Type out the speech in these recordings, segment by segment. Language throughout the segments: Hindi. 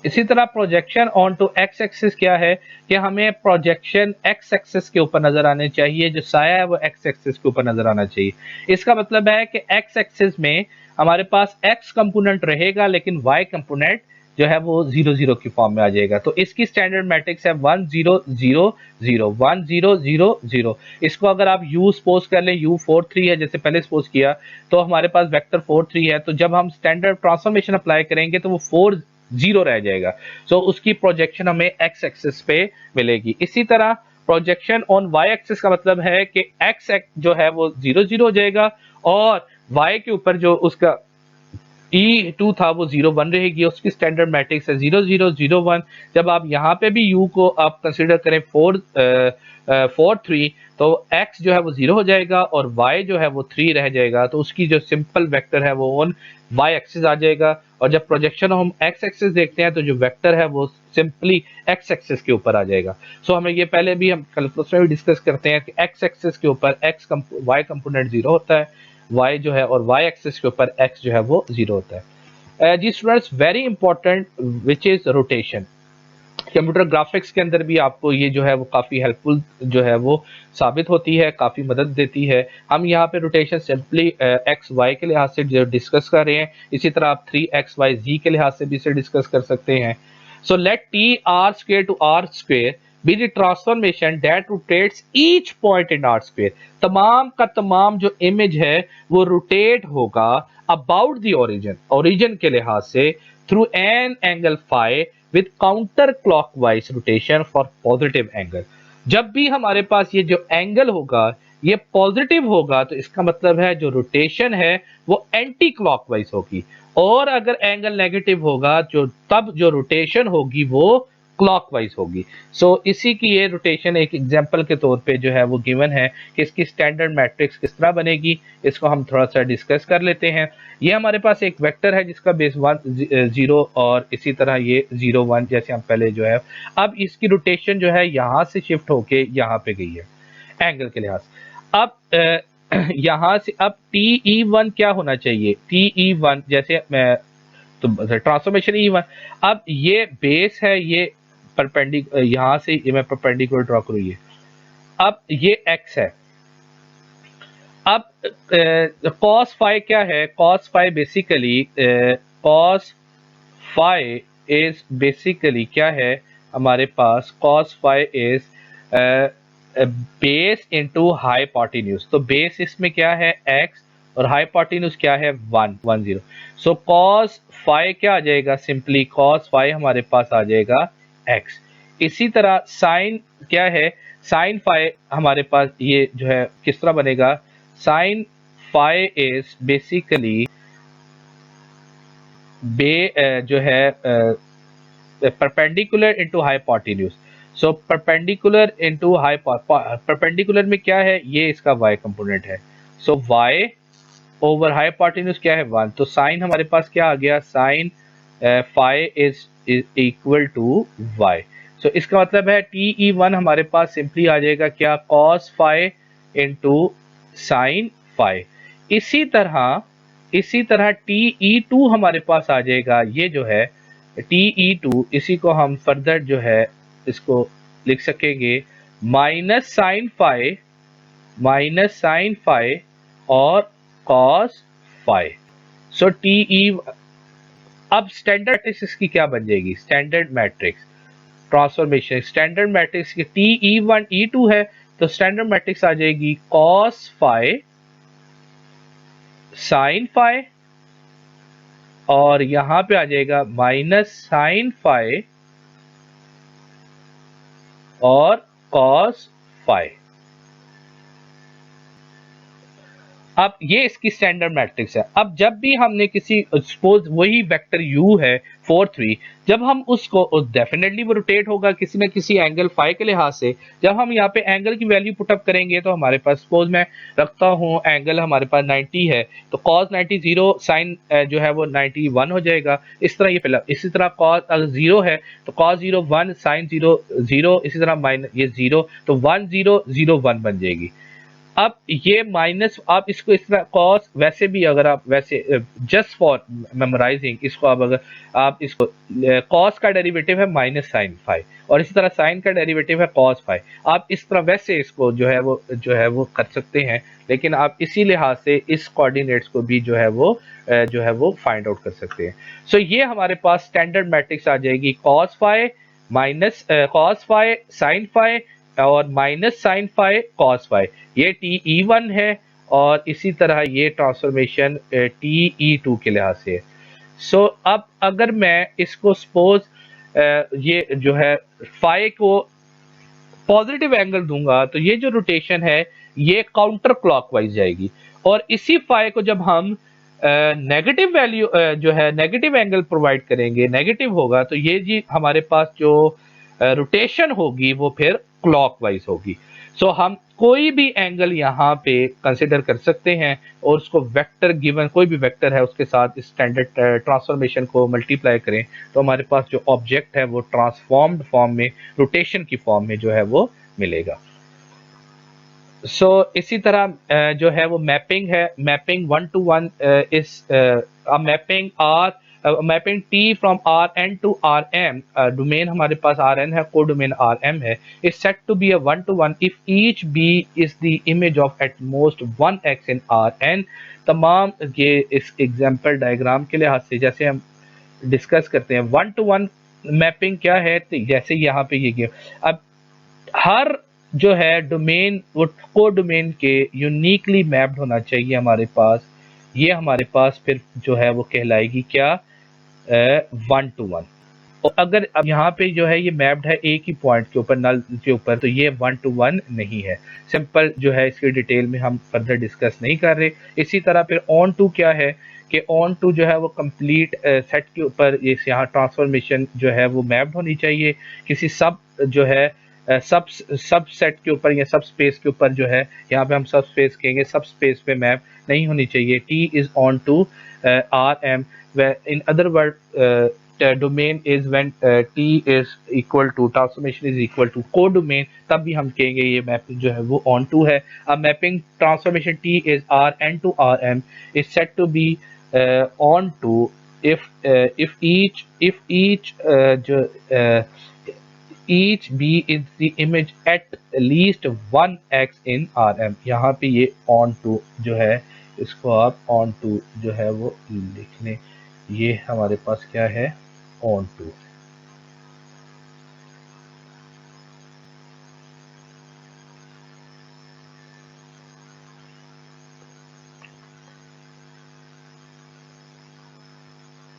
इसी तरह projection onto x axis क्या है कि हमें प्रोजेक्शन एक्स एक्सिस के ऊपर नजर आने चाहिए, जो साया है वो एक्स एक्सिस के ऊपर नजर आना चाहिए। इसका मतलब है कि एक्स एक्सिस में हमारे पास एक्स कंपोनेंट रहेगा लेकिन वाई कंपोनेंट जो है वो 0 0 की फॉर्म में आ जाएगा। तो इसकी स्टैंडर्ड मैट्रिक्स है 1 0 0 0 1 0 0 0। इसको अगर आप u सपोज कर लें, u 4 3 है जैसे पहले सपोज किया, तो हमारे पास वेक्टर 4 3 है, तो जब हम स्टैंडर्ड ट्रांसफॉर्मेशन अप्लाई करेंगे तो वो 4 0 रह जाएगा। सो उसकी प्रोजेक्शन हमें एक्स एक्सिस पे मिलेगी। इसी तरह प्रोजेक्शन ऑन वाई एक्सिस का मतलब है कि एक्स जो है वो 0 0 हो जाएगा और वाई के ऊपर जो उसका E2 था वो 0 1 रहेगी। उसकी स्टैंडर्ड मैट्रिक्स है 0 0 0 1। जब आप यहाँ पे भी u को आप कंसिडर करें 4 3, तो x जो है वो 0 हो जाएगा और y जो है वो 3 रह जाएगा। तो उसकी जो सिंपल वेक्टर है वो ऑन y एक्सिस आ जाएगा। और जब प्रोजेक्शन हम x एक्सिस देखते हैं तो जो वेक्टर है वो सिंपली x एक्सिस के ऊपर आ जाएगा। सो हमें ये पहले भी हम कैलकुलस में भी डिस्कस करते हैं कि x एक्सिस के ऊपर y कंपोनेंट 0 होता है, y जो है, और y एक्सिस के ऊपर x जो है वो 0 होता है। जी students, very important which is rotation. Computer graphics के अंदर भी आपको ये जो है वो काफ़ी हेल्पफुल जो है वो साबित होती है, काफ़ी मदद देती है। हम यहाँ पे रोटेशन सिंपली एक्स वाई के लिहाज से जो डिस्कस कर रहे हैं, इसी तरह आप 3xyz के लिहाज से भी इसे डिस्कस कर सकते हैं। So let T R square to R square be the transformation that rotates each point in R square. तमाम का तमाम जो इमेज है वो रोटेट होगा अबाउट द ओरिजिन, ओरिजिन के लिहाज से, through an angle phi with counter clockwise rotation for positive angle. जब भी हमारे पास ये जो एंगल होगा ये पॉजिटिव होगा तो इसका मतलब है जो रोटेशन है वो एंटी क्लॉकवाइज होगी, और अगर एंगल नेगेटिव होगा जो तब जो रोटेशन होगी वो क्लॉकवाइज होगी। सो इसी की ये रोटेशन एक एग्जांपल के तौर पे जो है वो गिवन है कि इसकी स्टैंडर्ड मैट्रिक्स किस तरह बनेगी, इसको हम थोड़ा सा डिस्कस कर लेते हैं। ये हमारे पास एक वेक्टर है जिसका बेस 1 0 और इसी तरह ये 0 1 जैसे हम पहले जो है। अब इसकी रोटेशन जो है यहाँ से शिफ्ट होके यहाँ पे गई है एंगल के लिहाज। अब यहाँ से अब TE1 क्या होना चाहिए, TE1 जैसे मैं तो ट्रांसफॉर्मेशन E1। अब ये बेस है, ये परपेंडिकुलर, यहाँ से मैं परपेंडिकुलर ड्रॉ करूँ, ये अब ये x है। अब cos फाई क्या है, cos phi basically cos phi is basically क्या है हमारे पास, cos phi is base into hypotenuse. तो बेस इसमें क्या है x और हाइपोटेन्यूज क्या है 1 1 0। सो cos फाई क्या आ जाएगा, सिंपली cos फाई हमारे पास आ जाएगा x। इसी तरह साइन क्या है, साइन फाई हमारे पास ये जो है किस तरह बनेगा, साइन फाई इज बेसिकली जो है perpendicular into hypotenuse. So perpendicular into perpendicular में क्या है, ये इसका y कंपोनेंट है। सो y ओवर हाइपोटेन्यूज क्या है 1। तो साइन हमारे पास क्या आ गया, sine phi is equal to y। सो इसका मतलब है TE1 हमारे पास सिंपली आ जाएगा क्या, cos phi into sine phi. इसी तरह TE2 हमारे पास आ जाएगा, ये जो है TE2, इसी को हम फर्दर जो है इसको लिख सकेंगे माइनस साइन फाई और cos फाई। सो TE अब स्टैंडर्ड मैट्रिक्स इसकी क्या बन जाएगी, standard matrix transformation standard matrix की TE1 E2 है, तो स्टैंडर्ड मैट्रिक्स आ जाएगी cos फाई साइन फाई और यहां पे आ जाएगा माइनस साइन फाई और cos फाई। अब ये इसकी स्टैंडर्ड मैट्रिक्स है। अब जब भी हमने किसी सपोज वही वेक्टर u है 4 3, जब हम उसको डेफिनेटली वो रोटेट होगा किसी न किसी एंगल फाई के लिहाज से। जब हम यहाँ पे एंगल की वैल्यू पुटअप करेंगे तो हमारे पास सपोज मैं रखता हूँ एंगल हमारे पास 90 है, तो cos 90 0, साइन जो है वो 91 हो जाएगा। इस तरह ये पहला, इसी तरह cos अगर 0 है तो cos 0 1, साइन 0 0, इसी तरह माइनस ये 0, तो 1 0 0 1 बन जाएगी। अब ये माइनस, आप इसको इस तरह कॉस, वैसे भी अगर आप वैसे जस्ट फॉर मेमोराइजिंग इसको, आप अगर आप इसको कॉस का डेरिवेटिव है माइनस साइन फाइव और इसी तरह साइन का डेरिवेटिव है कॉस फाइव, आप इस तरह वैसे इसको जो है वो कर सकते हैं, लेकिन आप इसी लिहाज से इस कोऑर्डिनेट्स को भी जो है वो फाइंड आउट कर सकते हैं। सो ये हमारे पास स्टैंडर्ड मैट्रिक्स आ जाएगी cos five minus cos five sine five और minus sine five cos five, ये TE1 है और इसी तरह ये ट्रांसफॉर्मेशन TE2 के लिहाज से है। सो अब अगर मैं इसको सपोज ये जो है फाइ को पॉजिटिव एंगल दूंगा तो ये जो रोटेशन है ये काउंटर क्लॉकवाइज जाएगी, और इसी फाइ को जब हम नेगेटिव वैल्यू जो है नेगेटिव एंगल प्रोवाइड करेंगे, नेगेटिव होगा, तो ये जी हमारे पास जो रोटेशन होगी वो फिर क्लॉकवाइज होगी। सो हम कोई भी एंगल यहाँ पे कंसिडर कर सकते हैं और उसको वेक्टर गिवन कोई भी वेक्टर है उसके साथ स्टैंडर्ड ट्रांसफॉर्मेशन को मल्टीप्लाई करें तो हमारे पास जो ऑब्जेक्ट है वो ट्रांसफॉर्म्ड फॉर्म में, रोटेशन की फॉर्म में जो है वो मिलेगा। सो इसी तरह जो है वो मैपिंग है, मैपिंग 1 to 1 इस mapping or mapping T from Rn to Rm, domain हमारे पास Rn है, को डोमेन Rm है, is set to be a 1 to 1 if each B is the image of at most one x in Rn। तमाम ये इस एग्जाम्पल डायग्राम के लिहाज से जैसे हम डिस्कस करते हैं 1 to 1 मैपिंग क्या है, तो जैसे यहाँ पे ये अब हर जो है डोमेन वो को डोमेन के यूनिकली मैप्ड होना चाहिए हमारे पास, ये हमारे पास फिर जो है वो कहलाएगी क्या 1 to 1। और अगर अब यहाँ पे जो है ये मैप्ड है एक ही पॉइंट के ऊपर, नल के ऊपर, तो ये 1 to 1 नहीं है। सिंपल जो है इसकी डिटेल में हम फर्दर डिस्कस नहीं कर रहे। इसी तरह फिर ऑन टू क्या है कि ऑन टू जो है वो कंप्लीट सेट के ऊपर इस यहाँ ट्रांसफॉर्मेशन जो है वो मैप्ड होनी चाहिए, किसी सब जो है सब सेट के ऊपर या सब स्पेस के ऊपर जो है, यहाँ पे हम सब स्पेस कहेंगे, सब स्पेस पे मैप नहीं होनी चाहिए। T is on to Rm, in other words domain is when T is equal to transformation is equal to codomain, तब भी हम कहेंगे ये मैपिंग जो है वो on to है। अब mapping transformation T is Rn to Rm is said to be on to if each B is the image at least one x in Rm। यहाँ पे ये on to जो है इसको आप on to जो है वो लिख लें, ये हमारे पास क्या है on to।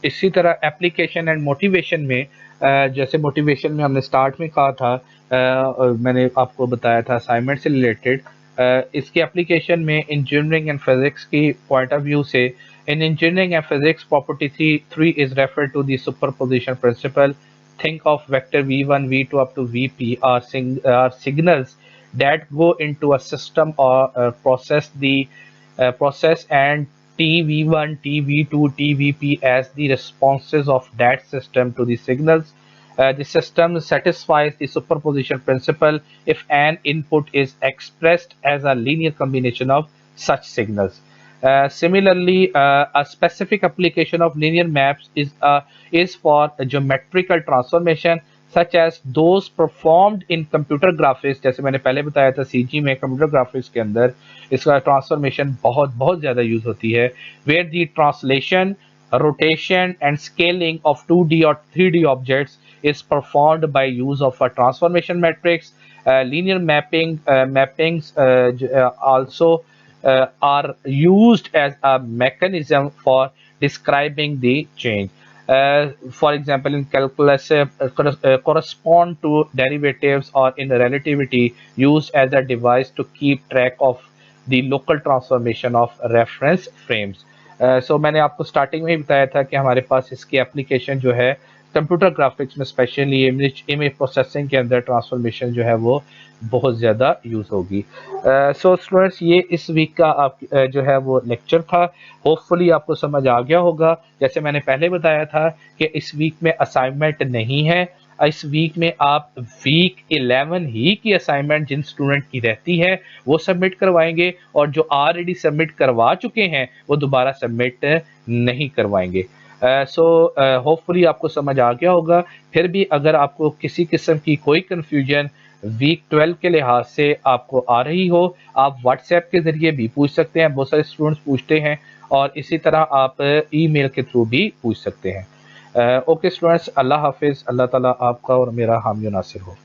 इसी तरह एप्लीकेशन एंड मोटिवेशन में जैसे मोटिवेशन में हमने स्टार्ट में कहा था, मैंने आपको बताया था असाइनमेंट से रिलेटेड, इसकी एप्लीकेशन में इंजीनियरिंग एंड फिजिक्स की पॉइंट ऑफ व्यू से, in engineering and physics property 3 is refer to the superposition principle. Think of vector v1 v2 up to vp are signals that go into a system or process and tv1 tv2 tvp as the responses of that system to the signals. The system satisfies the superposition principle if an input is expressed as a linear combination of such signals. Similarly, a specific application of linear maps is for a geometrical transformation such as those performed in computer graphics। जैसे मैंने पहले बताया था CG में कंप्यूटर ग्राफिक्स के अंदर इसका ट्रांसफॉर्मेशन बहुत ज़्यादा यूज होती है, where the translation, rotation and scaling of 2D or 3D objects is performed by use of a transformation matrix। Linear mappings also are used as a mechanism for describing the change। For example, in calculus, correspond to derivatives, or in relativity used as a device to keep track of the local transformation of reference frames। So मैंने आपको स्टार्टिंग में ही बताया था कि हमारे पास इसकी एप्लीकेशन जो है कंप्यूटर ग्राफिक्स में, स्पेशली इमेज प्रोसेसिंग के अंदर ट्रांसफॉर्मेशन जो है वो बहुत ज़्यादा यूज़ होगी। सो स्टूडेंट्स, ये इस वीक का आप जो है वो लेक्चर था, होपफुली आपको समझ आ गया होगा। जैसे मैंने पहले बताया था कि इस वीक में असाइनमेंट नहीं है, इस वीक में आप वीक 11 ही की असाइनमेंट जिन स्टूडेंट की रहती है वो सबमिट करवाएंगे, और जो ऑलरेडी सबमिट करवा चुके हैं वो दोबारा सबमिट नहीं करवाएंगे। सो होपफुली आपको समझ आ गया होगा। फिर भी अगर आपको किसी किस्म की कोई कंफ्यूजन वीक 12 के लिहाज से आपको आ रही हो, आप व्हाट्सएप के ज़रिए भी पूछ सकते हैं, बहुत सारे स्टूडेंट्स पूछते हैं, और इसी तरह आप ईमेल के थ्रू भी पूछ सकते हैं। ओके स्टूडेंट्स, अल्लाह हाफिज़। अल्लाह ताला आपका और मेरा हामी नासिर हो।